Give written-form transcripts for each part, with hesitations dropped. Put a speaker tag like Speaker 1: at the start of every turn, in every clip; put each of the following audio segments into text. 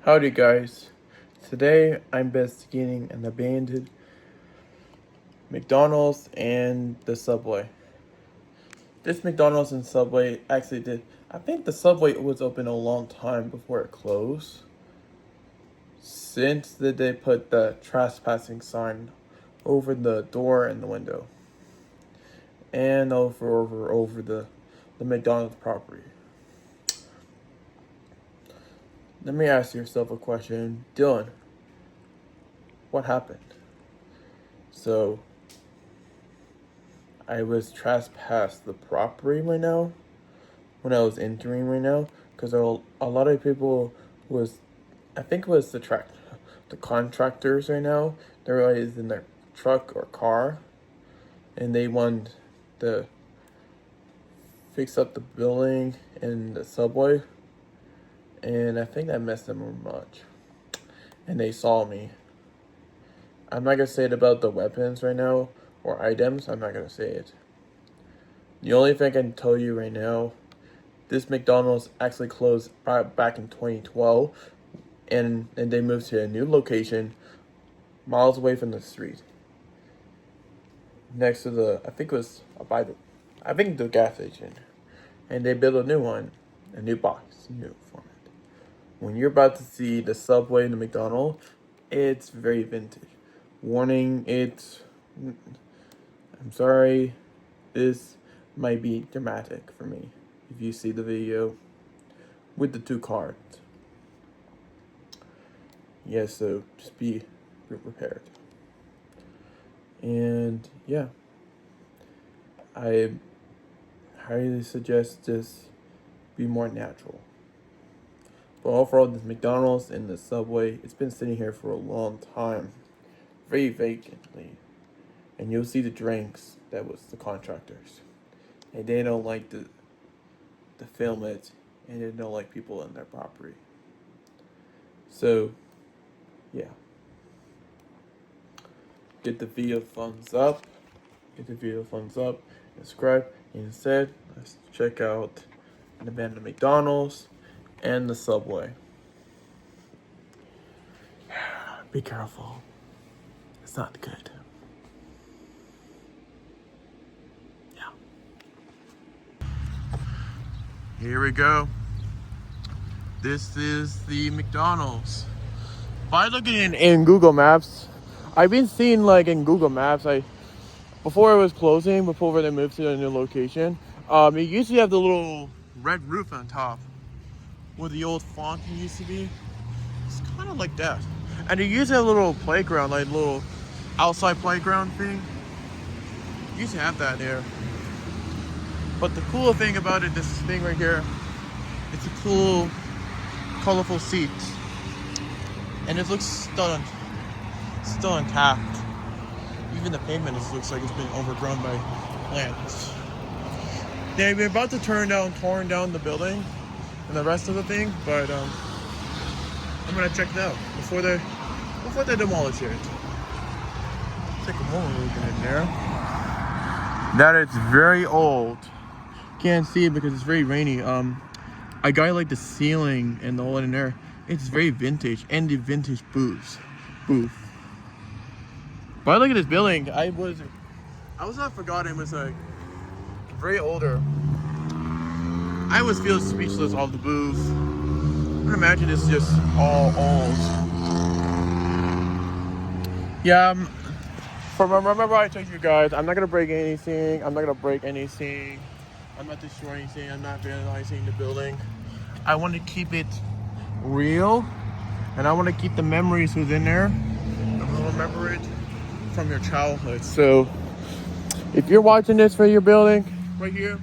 Speaker 1: Howdy guys, today I'm investigating an abandoned McDonald's and the Subway. This McDonald's and Subway I think the Subway was open a long time before it closed. Since they put the trespassing sign over the door and the window. And over the McDonald's property. Let me ask yourself a question. Dylan, what happened? So, I was trespassed the property right now when I was entering right now because a lot of people I think it was the contractors right now. They're always in their truck or car, and they want to fix up the building and the Subway, and I think that messed them much. And they saw me. I'm not gonna say it about the weapons right now or items. I'm not gonna say it. The only thing I can tell you right now, this McDonald's actually closed back in 2012, and they moved to a new location, miles away from the street, next to the gas station, and they built a new one, a new box, new format. When you're about to see the Subway and the McDonald's, it's very vintage. Warning, I'm sorry, this might be dramatic for me if you see the video with the two cards. Yes, so just be prepared. And yeah, I highly suggest just be more natural. But overall, this McDonald's and the Subway, it's been sitting here for a long time, very vacantly. And you'll see the drinks that was the contractors. And they don't like to film it, and they don't like people in their property. So, yeah. Get the video thumbs up. Subscribe. Instead, let's check out an abandoned McDonald's and the Subway. Be careful. It's not good. Here we go. This is the McDonald's. By looking in Google Maps, I've been seeing in Google Maps, before it was closing, before they moved to the new location, it used to have the little red roof on top where the old font used to be. It's kind of like that. And it used to have a little playground, little outside playground thing. It used to have that there. But the cool thing about it, this thing right here, it's a cool, colorful seat. And it looks still intact. Even the pavement looks like it's been overgrown by plants. They're about to torn down the building and the rest of the thing, but I'm gonna check it out before they demolish it. Take a moment looking in there. That it's very old. Can't see it because it's very rainy. I got the ceiling and the whole in there. It's very vintage, and the vintage booth. But I look at this building, I was not forgotten. It was very older. I always feel speechless of the booth. I can imagine it's just all old. Yeah. Remember I told you guys, I'm not gonna break anything. I'm not not destroying anything. I'm not vandalizing the building. I want to keep it real, and I want to keep the memories within there. I will remember it from your childhood. So, if you're watching this for your building right here,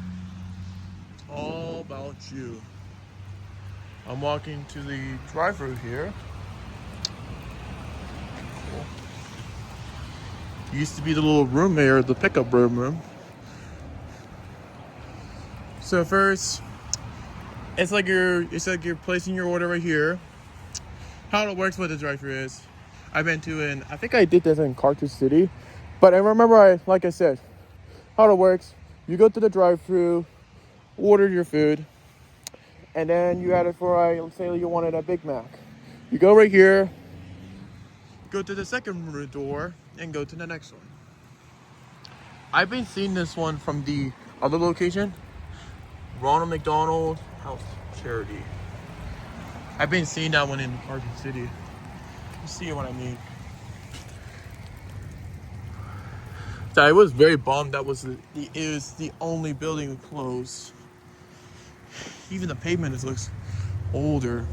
Speaker 1: it's all about you. I'm walking to the drive-thru here. Cool. Used to be the little room there, the pickup room. So first, it's like you're placing your order right here. How it works with the drive-thru is, I think I did this in Carthage City, but I remember like I said, how it works. You go to the drive-thru, order your food, and then you add it for let's say you wanted a Big Mac. You go right here, go to the second door, and go to the next one. I've been seeing this one from the other location, Ronald McDonald House Charity. I've been seeing that one in Carson City. You see what I mean? So I was very bummed that it was the only building closed. Even the pavement looks older.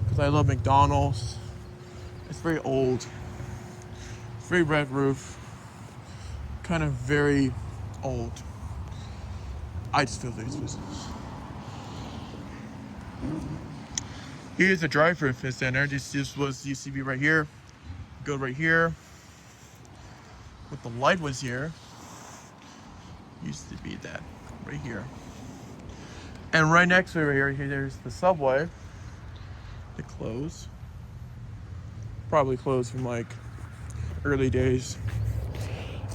Speaker 1: Because I love McDonald's. It's very old. It's very red roof. Kind of very old. I just feel this business. Here's the drive-thru center. This used to be right here. Go right here. What the light was here. Used to be that right here. And right next to it right here, there's the subway. It closed. Probably closed from like early days.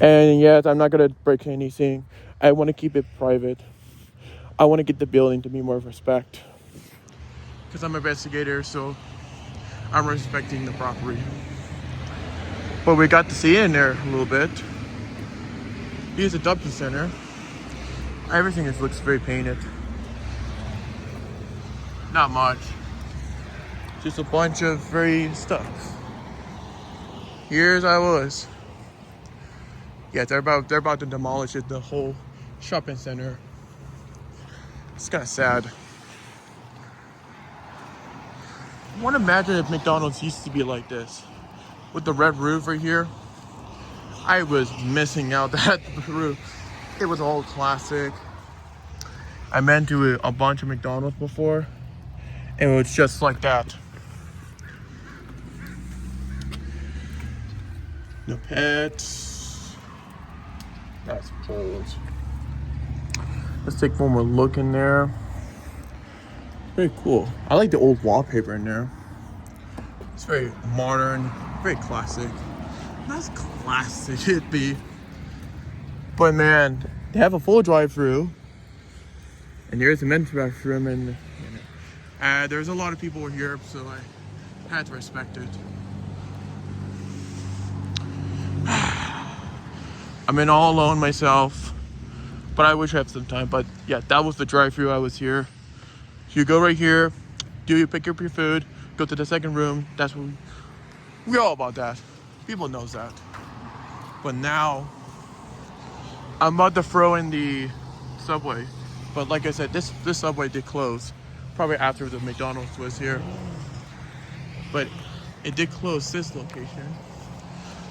Speaker 1: And yes, I'm not gonna break anything. I want to keep it private. I want to get the building to be more respect. Because I'm an investigator, so I'm respecting the property. But we got to see in there a little bit. Here's a Dumpster Center. Everything looks very painted. Not much. Just a bunch of very stuff. Here's I was. Yeah, they're about to demolish the whole shopping center. It's kind of sad. I want to imagine if McDonald's used to be like this. With the red roof right here. I was missing out that roof. It was all classic. I been to a bunch of McDonald's before. And it was just like that. No pets. That's old. Let's take one more look in there. Very cool. I like the old wallpaper in there. It's very modern, very classic. Not as classic it'd be. But man, they have a full drive-through. And there's a men's bathroom and there's a lot of people here, so I had to respect it. I'm in all alone myself, but I wish I had some time. But yeah, that was the drive-through. I was here. So you go right here, pick up your food, go to the second room. That's what we're all about that. People knows that. But now, I'm about to throw in the subway. But like I said, this subway did close. Probably after the McDonald's was here. But it did close this location.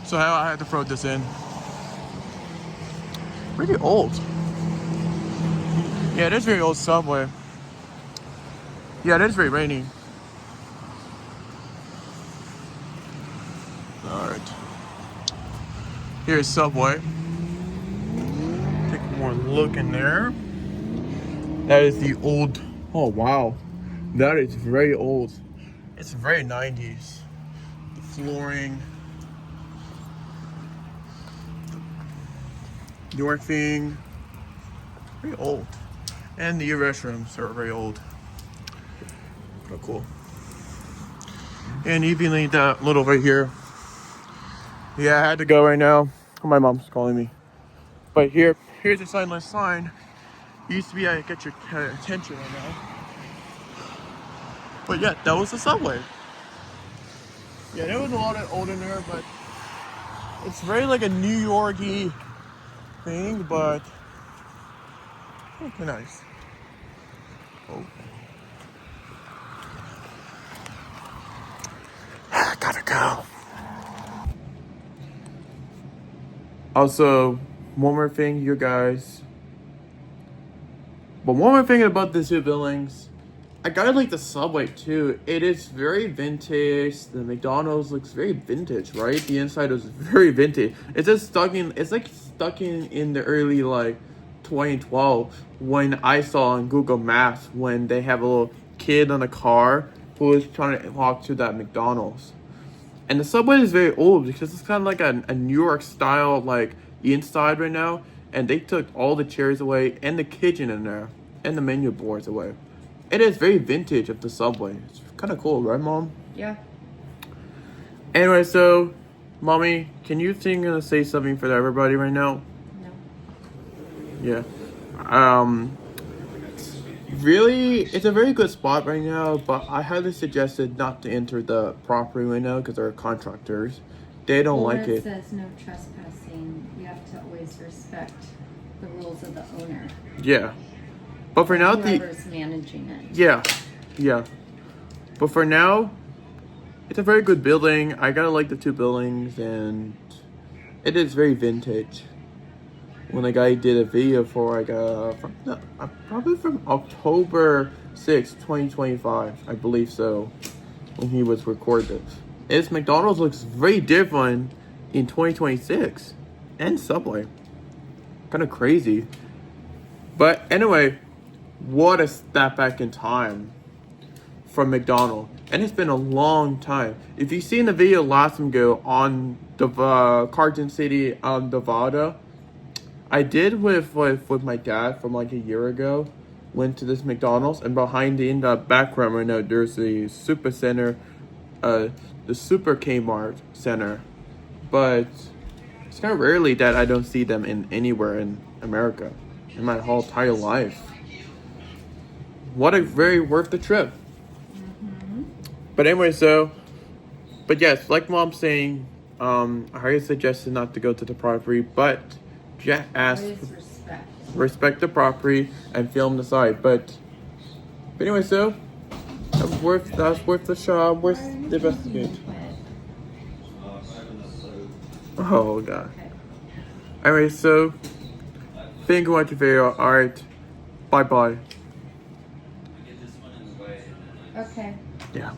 Speaker 1: So I had to throw this in. Pretty old. Yeah, it is very old subway. Yeah, it is very rainy. Alright. Here's Subway. Take one more look in there. That is the old. Oh wow. That is very old. It's very 90s. The flooring. The door thing. Very old. And the restrooms are very old. Oh, cool. And even that little right here. Yeah, I had to go right now. My mom's calling me. But here's a signless sign. It used to be I get your attention right now. But yeah, that was the subway. Yeah, there was a lot of old in there, but it's very like a New York-y thing, but okay, nice. Oh. Gotta go. Also, one more thing, you guys. But one more thing about the two buildings. I gotta like the subway too. It is very vintage. The McDonald's looks very vintage, right? The inside is very vintage. It's just stuck in. It's like stuck in the early like 2012 when I saw on Google Maps when they have a little kid on a car who is trying to walk to that McDonald's. And the subway is very old because it's kind of like a New York style like inside right now. And they took all the chairs away and the kitchen in there and the menu boards away. It is very vintage of the subway. It's kind of cool, right, Mom?
Speaker 2: Yeah.
Speaker 1: Anyway, so, Mommy, can you think and say something for everybody right now?
Speaker 2: No.
Speaker 1: Yeah. Really, it's a very good spot right now, but I highly suggested not to enter the property right now because they're contractors. They don't like
Speaker 2: It
Speaker 1: it.
Speaker 2: says no trespassing. You have to always respect the rules of the owner.
Speaker 1: Yeah. But for now,
Speaker 2: whoever's managing it.
Speaker 1: Yeah. But for now, it's a very good building. I gotta like the two buildings, and it is very vintage. When the guy did a video for probably from October 6th, 2025, I believe so, when he was recorded. Its McDonald's looks very different in 2026, and Subway. Kind of crazy. But anyway, what a step back in time from McDonald's. And it's been a long time. If you've seen the video last time ago on the Carson City, Nevada, I did with my dad from like a year ago. Went to this McDonald's, and behind in the background right now, there's the Super Center, the Super Kmart Center. But it's kind of rarely that I don't see them in anywhere in America in my whole entire life. What a very worth the trip. But anyway, but yes, like Mom's saying, I highly suggested not to go to the property, but Jack asked respect the property and film the side. But anyway, that's worth the shot, worth the investigate. Oh god. Anyway, so thank you for watching the video. Alright. Bye bye.
Speaker 2: Okay.
Speaker 1: Yeah.